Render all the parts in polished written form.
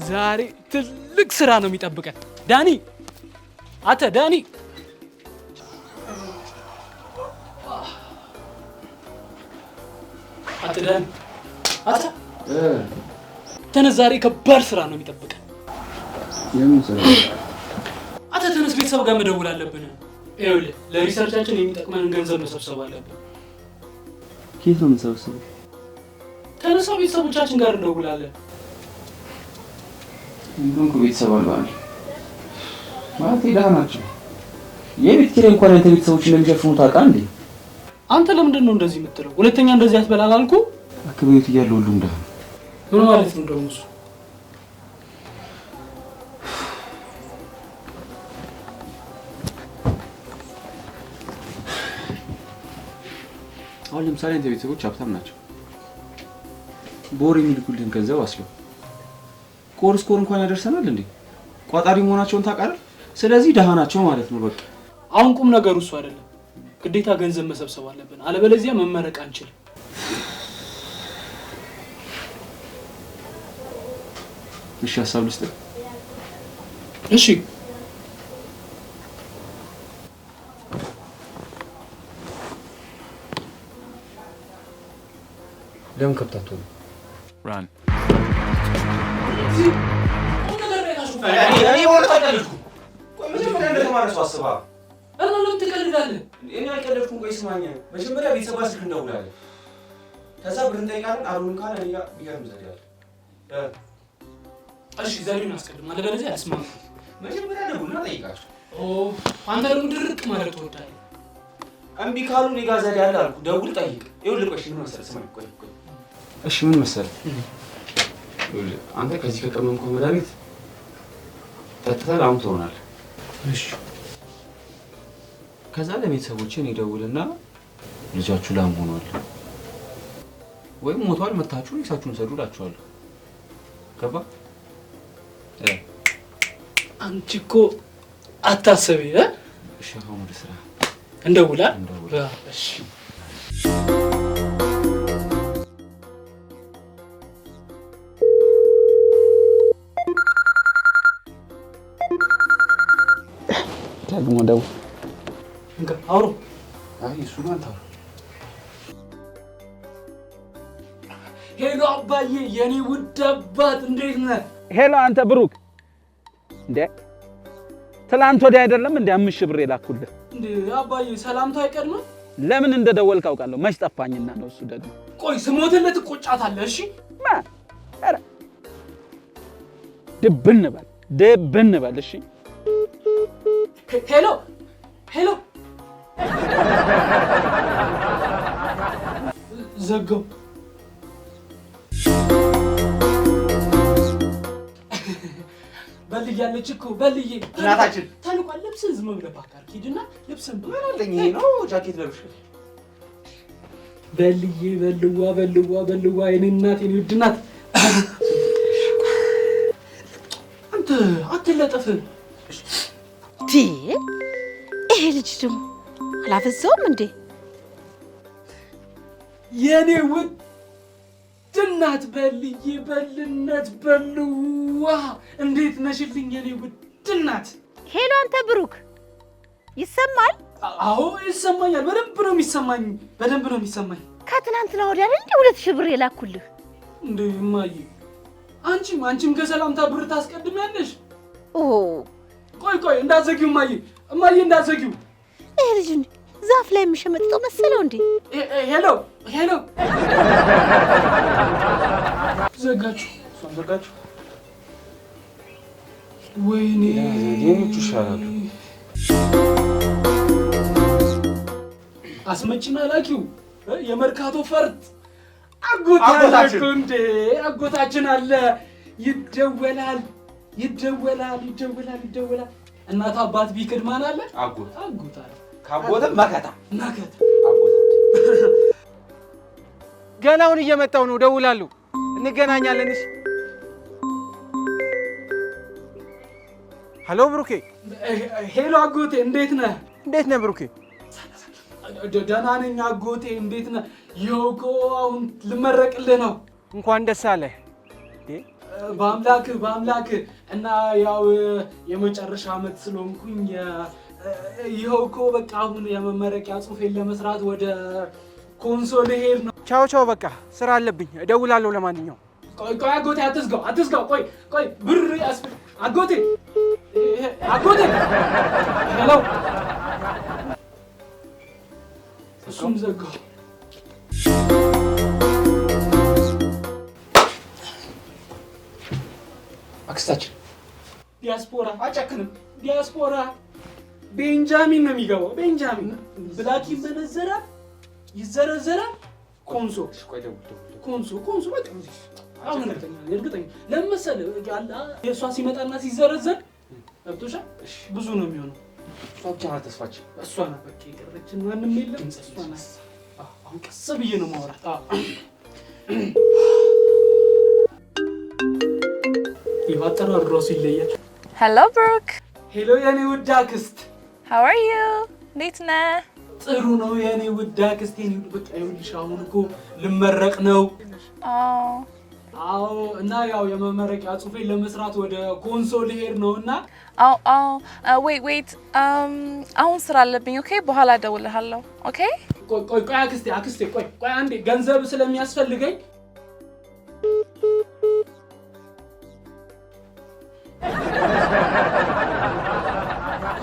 ዛሬ ትልቅ ስራ ነው የሚጠብቀን። ዳኒ አተ ዳኒ አተ ዳኒ አተ ተነስ፣ ዛሬ ከባድ ስራ ነው የሚጠብቀን። የምን ስራ? አተ ተነስ፣ ቤተሰብ ጋር መደወል አለብን። ይኸውልህ ለሪሰርቻችን የሚጠቅመንን ገንዘብ መሰብሰብ አለብን። ከየት ነው የምንሰበስበው? ተነሳ፣ ቤተሰቦቻችን ጋር እንደውላለን። እንደውም ቤተሰብ አልባል ማለት ደህና ናቸው። የቤት ኪራይ እንኳን አንተ ቤተሰቦች እንደሚሸፍኑ ታውቃለህ እንዴ? አንተ ለምንድን ነው እንደዚህ የምትለው? ሁለተኛ እንደዚህ አትበላል አልኩ። አክብሮት እያለው ሁሉም ደህና ምን ማለት ነው ደግሞ እሱ? አሁን ለምሳሌ አንተ ቤተሰቦች ሀብታም ናቸው። በወር የሚልኩልህን ገንዘብ አስለው ኮርስ እንኳን ያደርሰናል እንዴ? ቋጣሪ መሆናቸውን ታውቃለህ። ስለዚህ ደሃ ናቸው ማለት ነው በቃ። አሁን ቁም ነገሩ እሱ አይደለም። ግዴታ ገንዘብ መሰብሰብ አለብን፣ አለበለዚያ መመረቅ አንችልም። እሺ ሀሳብ ልስጥህ። እሺ ለምን ከብታቱ Run. እኔ ወጣ ቀልኩ። ቆይ መጀመሪያ እንደተማረሱ አስባ ለምን ትቀልዳለህ? እኔ አልቀለድኩም። ቆይ ስማኝ፣ መጀመሪያ ቤተሰብ ስልክ እንደውላለን። ከዛ ብር እንጠይቃለን። አሉን ካለ እኔ ጋር ይገርም ዘዴ አለ። እሺ ዘዴውን አስቀድም፣ አለበለዚያ አስማማ። መጀመሪያ ደውልና ጠይቃቸው። አንተ ደግሞ ድርቅ ማለት ትወዳለህ። እምቢ ካሉ እኔ ጋር ዘዴ አለ አልኩ። ደውል ጠይቅ። ይኸውልህ ቆይ ምን መሰለህ፣ ስማኝ ቆይ እሺ ምን መሰለህ፣ አንተ ከዚህ ከቀመምከው መድኃኒት ጠጥተህ አሁን ትሆናለህ። እሺ ከዛ ለቤተሰቦቼ እኔ ደውልና ልጃችሁ ላም ሆኗል ወይም ሞቷል መታችሁ ሬሳችሁን ሰዱ እላችኋለሁ። ገባ? አንቺ እኮ አታስቢ። እሺ አሁን ወደ ስራ እንደውላ። እሺ ደግሞ ደውል። አውሩ። አይ እሱ ማን ታው? ሄሎ አባዬ፣ የኔ ውድ አባት እንዴት ነህ? ሄሎ አንተ ብሩክ፣ እንዴ ትላንት ወዲያ አይደለም እንዴ 5000 ብር የላኩልህ? እንዴ አባዬ ሰላምታ አይቀድምም? ለምን እንደደወልክ አውቃለሁ። መች ጠፋኝና ነው እሱ ደግሞ። ቆይ ስሞትለት ትቆጫታለህ? እሺ ኧረ ድብን በል እሺ። ሄሎ ሄሎ ዘጋው። በልዬ አለች እኮ በልዬ እናታችን ታልቋል። ልብስን ዝም ብለህ እባክህ ሂድና ልብስን ምን አለኝ። ይሄ ነው ጃኬት ለብሽ። በልዬ በልዋ የኔ እናት የኔ ውድ እናት። አንተ አትለጠፍ። ይሄ ልጅ ደግሞ አላፈዘውም እንዴ? የኔ ውድ እናት በልዬ በልነት በልዋ እንዴት ነሽልኝ የኔ ውድ እናት? ሄሎ አንተ ብሩክ ይሰማል? አዎ ይሰማኛል። በደንብ ነው የሚሰማኝ። ከትናንትና ወዲያ እንዴ 2000 ብር የላኩልህ እንዴ? እማዬ አንቺም ከሰላምታ ብር ታስቀድሚያለሽ? ቆይ እንዳትዘጊው እማዬ እንዳትዘጊው። ይሄ ልጅ ዛፍ ላይ የሚሸመጥጠው መሰለው እንዴ? ሄሎ ዘጋችሁ። ወይኔ ዴሞቹ ይሻላሉ። አስመጪና ላኪው የመርካቶ ፈርጥ አጎታችን አለ። ይደወላል። እናት አባት ቢክድ ማን አለ? አጎት አለ። ካጎትም መከታ ገናውን እየመጣው ነው። ደውላለሁ። እንገናኛለን። እሺ ሄሎ ብሩኬ። ሄሎ አጎቴ እንዴት ነህ? እንዴት ነህ ብሩኬ? ደህና ነኝ አጎቴ እንዴት ነህ? ይኸው እኮ አሁን ልመረቅልህ ነው። እንኳን ደስ አለህ። በአምላክ እና ያው የመጨረሻ ዓመት ስለሆንኩኝ ይኸው እኮ በቃ አሁን የመመረቂያ ጽሑፌን ለመስራት ወደ ኮንሶ ልሄድ ነው። ቻው በቃ ስራ አለብኝ፣ እደውላለሁ። ለማንኛውም ቆይ አጎቴ አትዝጋው። ቆይ ብር አጎቴ ሄሎ እሱም ዘጋው። አክስታችን ዲያስፖራ አጨክንም። ዲያስፖራ ቤንጃሚን ነው የሚገባው። ቤንጃሚን ብላክ ይዘረዘራል። ኮንሶ በቃ አሁን እርግጠኛ ለምን መሰለህ የእሷ ሲመጣና ሲዘረዘር ገብቶሻል። ብዙ ነው የሚሆነው። እሷ ብቻ ናት ተስፋችን። እሷ ናት በቃ የቀረችን ማንም የለም። እሷ ናት። አሁን ቀስ ብዬ ነው የማወራት። ይኸው አጠራሩ እራሱ ይለያል። ሄሎ ብሩክ። ሄሎ የኔ ውድ አክስት። ሃው አር ዩ? እንዴት ነህ? ጥሩ ነው የኔ ውድ አክስት። የኔ ውድ በቃ ይኸውልሽ አሁን እኮ ልመረቅ ነው። አዎ እና ያው የመመረቂያ ጽሑፌን ለመስራት ወደ ኮንሶ ልሄድ ነው እና ዌይት አሁን ስራ አለብኝ። ኦኬ በኋላ እደውልልሃለሁ። ኦኬ ቆይ አክስቴ ቆይ አንዴ ገንዘብ ስለሚያስፈልገኝ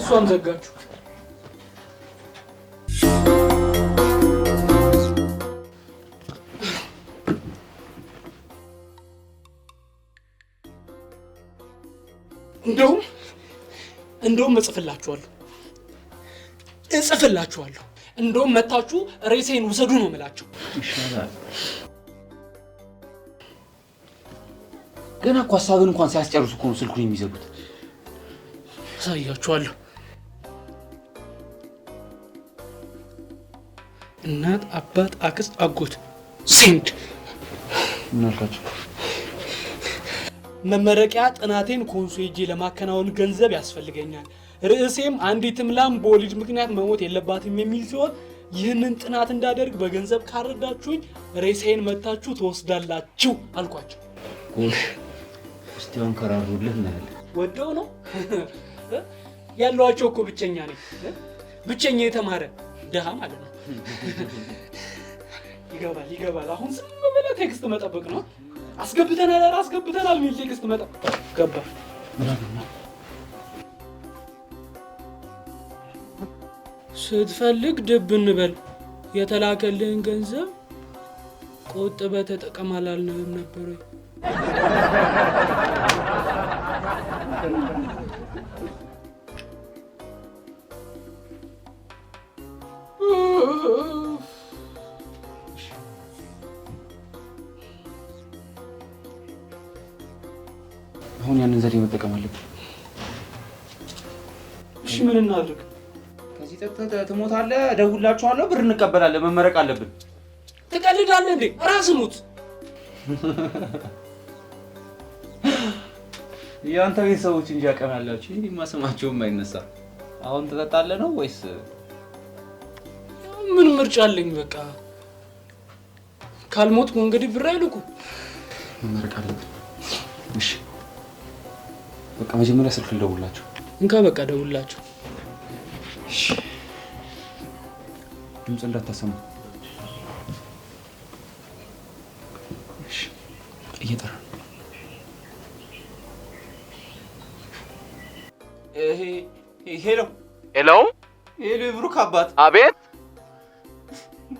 እሷም ዘጋችሁ። እንደውም እጽፍላችኋለሁ። እንደውም መታችሁ ሬሴን ውሰዱ ነው የምላቸው። ይሻላል። ገና እኮ ሀሳብን እንኳን ሳያስጨርሱ እኮ ነው ስልኩን የሚዘጉት። አሳያችኋለሁ። እናት፣ አባት፣ አክስት፣ አጎት ሴንድ ምን አልካቸው? መመረቂያ ጥናቴን ኮንሶ ሄጄ ለማከናወን ገንዘብ ያስፈልገኛል። ርዕሴም አንዲትም ላም በወሊድ ምክንያት መሞት የለባትም የሚል ሲሆን ይህንን ጥናት እንዳደርግ በገንዘብ ካረዳችሁኝ ሬሴን መታችሁ ትወስዳላችሁ አልኳቸው። እስቲ አሁን ከራሩልህ እናያለን። ወደው ነው ያሏቸው እኮ ብቸኛ ነኝ። ብቸኛ የተማረ ደሃ ማለት ነው። ይገባል። አሁን ዝም ብለህ ቴክስት መጠበቅ ነው። አስገብተናል ሚል ቴክስት መጠበቅ ገባ። ስትፈልግ ድብ እንበል የተላከልህን ገንዘብ ቆጥበህ ተጠቀም አላልንህም ነበር ወይ? አሁን ያንን ዘዴ መጠቀም አለብን። እሺ ምን እናድርግ? ከዚህ ጠጥተህ ትሞታለህ። እደውልላችኋለሁ፣ ብር እንቀበላለን። መመረቅ አለብን። ትቀልዳለህ እንዴ? ራስህ ሙት። የአንተ ቤተሰቦች እንጂ አቅም ያላችሁ እንዲህ ማሰማቸውም አይነሳ። አሁን ትጠጣለህ ነው ወይስ? ምን ምርጫ አለኝ? በቃ ካልሞትኩ እንግዲህ ብር አይልኩ። መመረቅ አለብን። እሺ በቃ መጀመሪያ ስልክ ልደውልላቸው። እንካ በቃ ደውልላቸው። እሺ ድምፅ እንዳታሰሙ። እሺ እየጠራ ሄሎ ብሩክ አባት። አቤት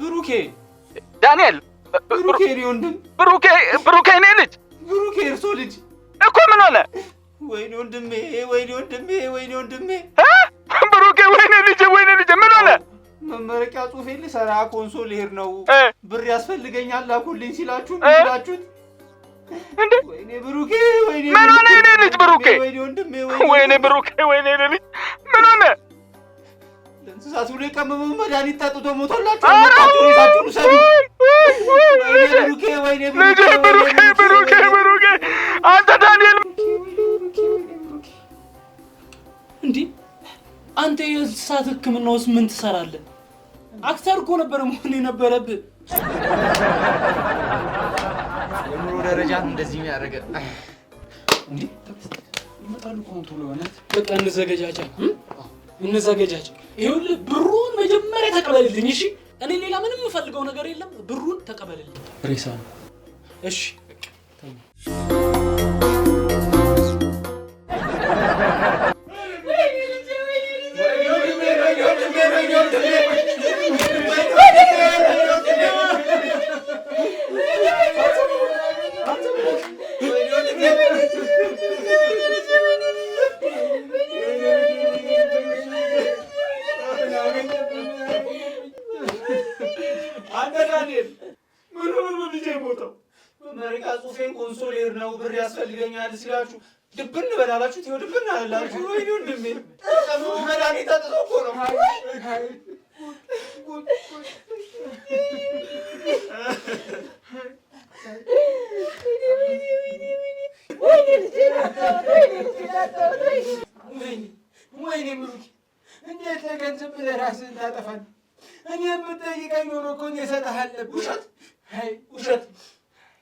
ብሩኬ ዳንኤል። ብሩኬ ወንድም። ብሩኬ እኔ ልጅ። ብሩኬ እርሶ ልጅ እኮ ምን ሆነ? ወይኔ ወንድሜ ብሩኬ ወይኔ ልጅ ምን ሆነ? መመረቂያ ጽሑፌን ልሰራ ኮንሶ ልሄድ ነው። ብር ያስፈልገኛል ላኩልኝ ሲላችሁ ምንላችሁት? እንዴ ወይኔ ብሩኬ ምን ሆነ? እኔ ልጅ ብሩኬ ወይኔ ወንድሜ ወይኔ ብሩኬ ወይኔ ልጅ ምን ሆነ? ለእንስሳት ብሎ የቀመመው መድኃኒት ጠጥቶ ሞቶላችሁ መጣችሁ ሬሳችሁን ውሰዱ። ወይኔ ብሩኬ አንተ ዳንኤል አንተ የእንስሳት ሕክምና ውስጥ ምን ትሰራለህ? አክተር እኮ ነበር መሆን የነበረብህ። የኑሮ ደረጃ እንደዚህ የሚያደርገ እንዴ ይመጣሉ ኮንትሮል ሆነት በቃ እንዘገጃጃ። ይኸውልህ ብሩን መጀመሪያ ተቀበልልኝ እሺ? እኔ ሌላ ምንም የምፈልገው ነገር የለም። ብሩን ተቀበልልኝ። ሬሳ ነው። እሺ ኮንሶሌር ነው ብር ያስፈልገኛል ሲላችሁ ድብን በላላችሁት ይኸው ድብን አላላችሁ። ወይኔ ወንድሜ መድኃኒት አጥቶ እኮ ነው። ወይኔ ብሩኬ እንዴት ለገንዘብ ብለህ ራስህን ታጠፋለህ? እኔ የምጠይቀኝ ሆኖ እኮ እኔ እሰጥሃለሁ ነበር። ውሸት ውሸት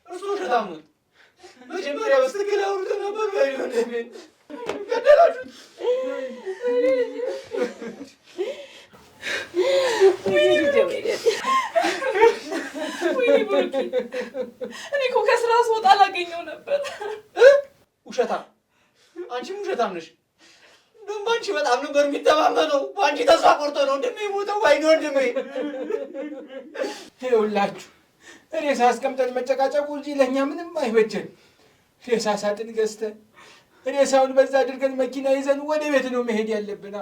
እሱ ውሸታም ነው። መጀመሪያ በስትክክል አውርተን ነበር። ወይኔ ወንድሜ ገደላችሁት። ወይኔ ብሩኬ እኔ እኮ ከስራ ስወጣ አላገኘው ነበር። ውሸታም አንቺም ውሸታም ነሽ። እንደውም በአንቺ በጣም ነበር የሚተማመነው። በአንቺ ተስፋ ቆርጦ ነው ወንድሜ የሞተው። ወይኔ ወንድሜ ይኸውላችሁ ሬሳ አስቀምጠን መጨቃጨቁ እንጂ ለእኛ ምንም አይበጀን። ሬሳ ሳጥን ገዝተን ሬሳውን በዛ አድርገን መኪና ይዘን ወደ ቤት ነው መሄድ ያለብን።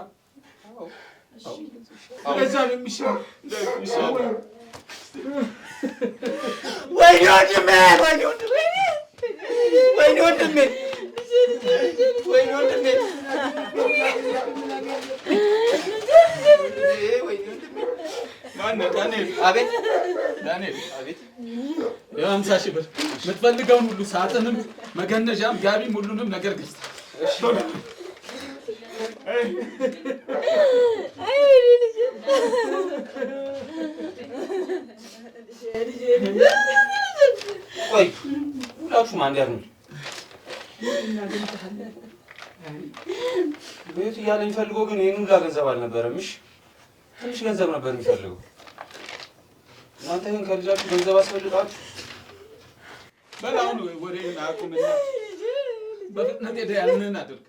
በዛ ነው የሚሻለው። ወይኔ ወንድሜ ወይኔ ወንድሜ ወይኔ ወንድሜ ወይኔ ወንድሜ ማነው? ዳንኤል። አቤት ዳንኤል። አቤት። የ50 ሺህ ብር የምትፈልገውን ሁሉ ሳጥንም፣ መገነዣም፣ ጋቢም ሁሉንም ነገር ገዝተህ ቆይ ሁላችሁም አንድ ያርኑ። ቤቱ እያለ የሚፈልገው ግን ይህን ሁላ ገንዘብ አልነበረም። እሺ ትንሽ ገንዘብ ነበር የሚፈልገው። እናንተ ግን ከልጃችሁ ገንዘብ አስፈልጋችሁ በላውን ወሬን አቁምና በፍጥነት ሄደህ ያልንህን አድርግ።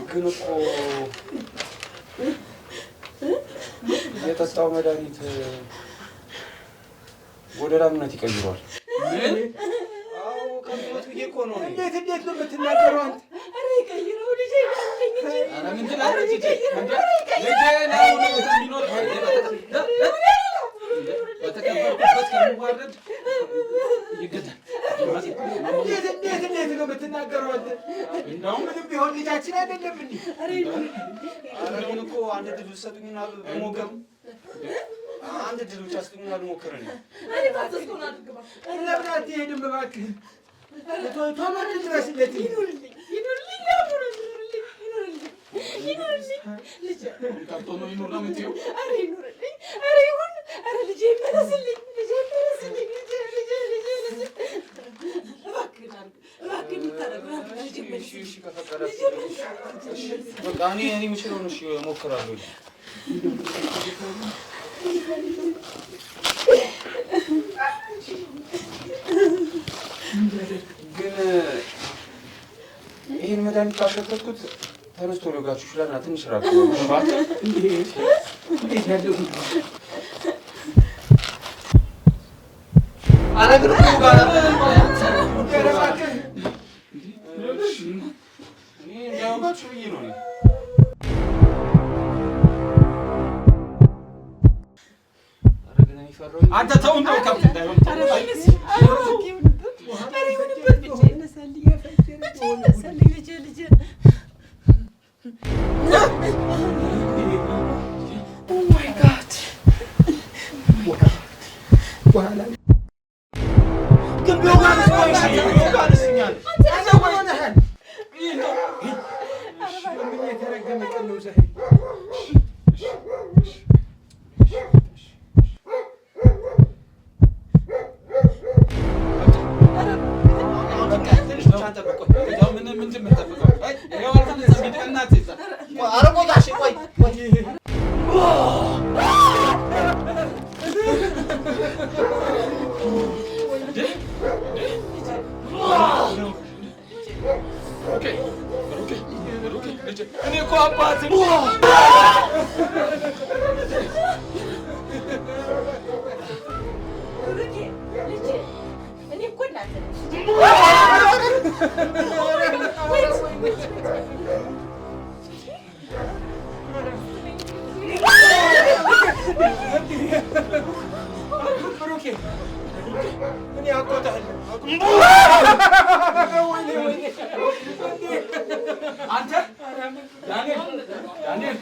ግን እኮ የጠጣው መድኃኒት ወደ ላምነት ይቀይሯል። ምን? አዎ ከሞት ብዬ እኮ ነው። እንዴት ነው የምትናገረው አንተ? ኧረ ይቀይረው ልጄ ያለኝ እንጂ ኧረ ምን ትላለች? ልጄ ነው የሚኖር በተከበርኩበት ከምዋረድ ይገዳል። እንዴት ነው የምትናገረው አንተ? እንደውም ምንም ቢሆን ልጃችን አይደለም እንዴ? ኧረ ግን እኮ አንድ ድል ሰጡኝና ልሞክር። አንድ ድል ብቻ ሰጡኝና ልሞክር ነው። ለምን አትሄድም እባክህ? ቶሎ እንድረስለት። ከብቶ ነው ይኑር ነው የምትይው? በቃ እኔ የምችለውን እሺ እሞክራለሁ። ግን ይህን መድኃኒት ካሸከትኩት ተነስቶ ሊወጋችሁ ይችላልና ትንሽ ራቅ እንዴት ያለው እንዳያወጋችሁ ብዬ ነው። አንተ ተው እንደው ከብት እንዳይሆን መጠን ነው ዛሬ። እኔ እኮ አባትህ ብሩኬ እኔ አውቆታለሁ። አንተ ዳንኤል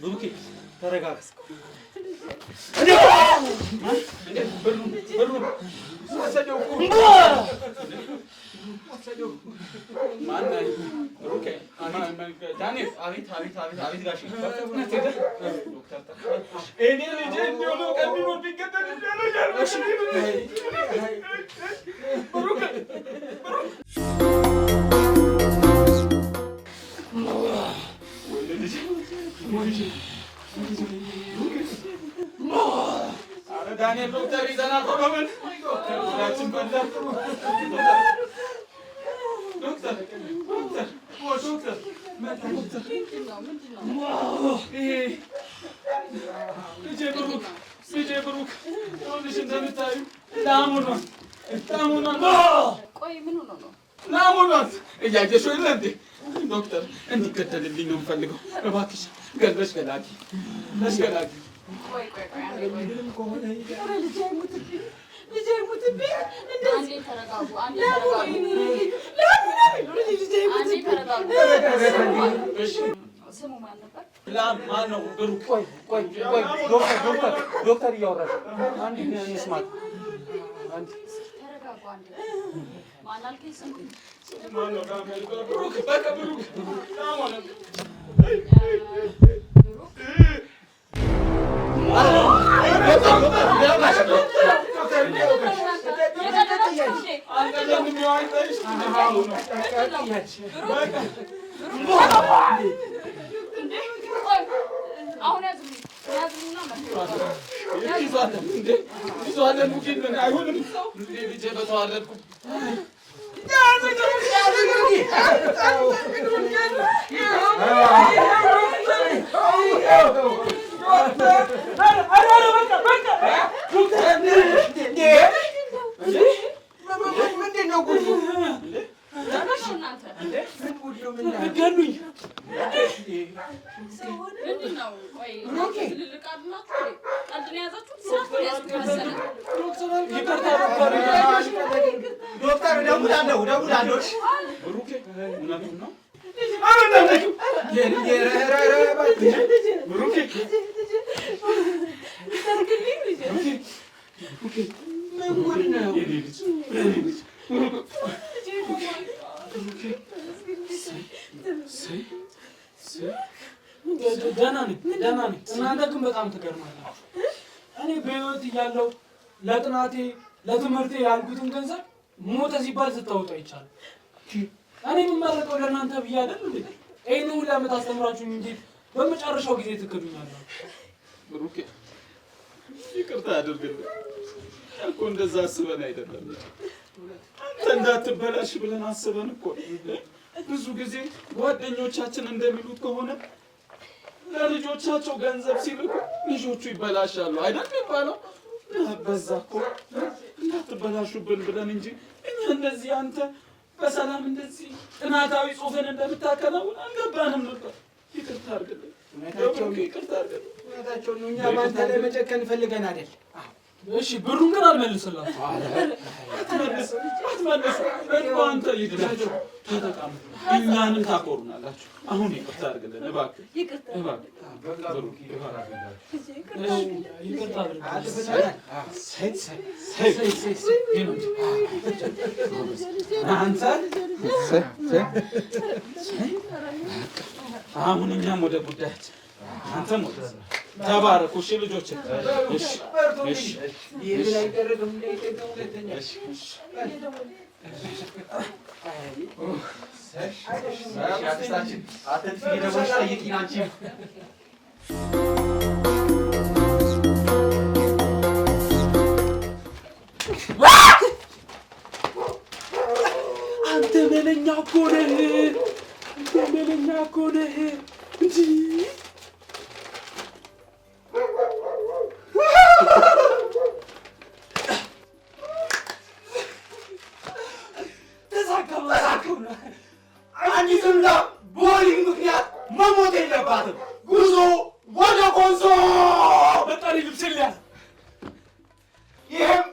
ብሩኬ ተረጋጋ። እኔ ልጄ እንዲሆነ ቀሚኖ ቢገደል ዳንኤል ዶክተር ይዘና ቆመን ዶክተራችን በላ ዶክተር ልጄ ብሩክ ይኸውልሽ እንደምታዩ ላሙኗን ቆይ ምን ሆኖ ነው? ላሙኗን እያየሽው የለ እንዴ? ዶክተር እንዲገደልልኝ ነው የምፈልገው። እባክሽ ገለሽ ገላጊ ገላጊ ቆይ ልጄ አይሙትብኝ። እንደዚህ ተረጋጉ። አንዴ ተረጋጉ። ስሙ ማን ነበር? ማን ነው? ብሩክ። ቆይ ዶክተር እያወራሽ አንድ ስማት ተረጋጉ። አንዴ ማን አልከኝ? ስሙ ማን ነው? ብሩክ። በቃ ብሩክ አሁን ያዝሙና ይዟለን ሙኪን ምን አይሆንም። ልጄ በተዋረድኩ ገሉኝ። ዶክተር እደውላለሁ። ብሩኬ እውነቱን ነው። ደህና ነኝ። እናንተ ግን በጣም ትገርማላችሁ። እኔ በህይወት እያለሁ ለጥናቴ ለትምህርቴ ያልኩትን ገንዘብ ሞተ ሲባል ስታወጣ ይቻላል። እኔ የምመረቀው ለእናንተ ብዬ አይደል እንዴ? ይህን ሁሉ ዓመት አስተምራችሁኝ እንዴት በመጨረሻው ጊዜ ትክዱኛላችሁ? ብሩኬ ይቅርታ አድርግልን እኮ እንደዛ አስበን አይደለም። አንተ እንዳትበላሽ ብለን አስበን እኮ ብዙ ጊዜ ጓደኞቻችን እንደሚሉት ከሆነ ለልጆቻቸው ገንዘብ ሲልኩ ልጆቹ ይበላሻሉ አይደል የሚባለው? በዛ እኮ እንዳትበላሹብን ብለን እንጂ እኛ እንደዚህ አንተ በሰላም እንደዚህ ጥናታዊ ጽሑፍን እንደምታከናውን አልገባንም ነበር። ይቅርታ አድርግልን። ይቅርታ አድርግልን። እውነታቸውን ነው። እኛ በአንተ ላይ መጨከን ፈልገን አይደል። እሺ ብሩን ግን አልመልስላችሁ። አትመልሱ። አንተ ይድላችሁ ተጠቃሙ። እኛንም ታቆሩናላችሁ። አሁን ይቅርታ አድርግልን እባክህ። ይቅርታ አንተ አሁን እኛም ወደ ጉዳያችን አንተም ወደ ተባረኩ። እሺ ልጆች፣ እሺ እሺ አንተ መለኛ እኮ ነህ። አንተ መለኛ እኮ ነህ እንጂ አንዲትም በወሊድ ምክንያት መሞት የለባትም። ጉዞ ወደ ኮንሶ በጣሪ ልብስ ሊያዝ ይህም